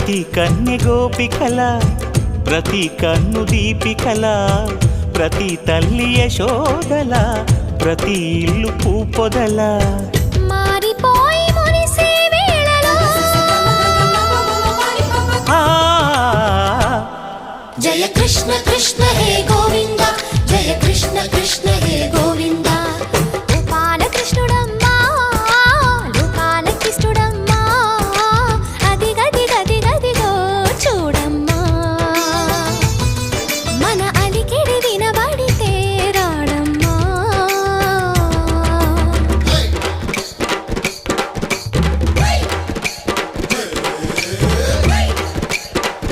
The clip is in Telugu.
ప్రతి కన్య గోపికల ప్రతి కన్ను దీపికల ప్రతి తల్లి యశోదల ప్రతి ఇల్లు పూపొదల మారిపోయి మురిసే వేళలో జయ కృష్ణ కృష్ణ హే గోవింద జయ కృష్ణ కృష్ణ హే గోవింద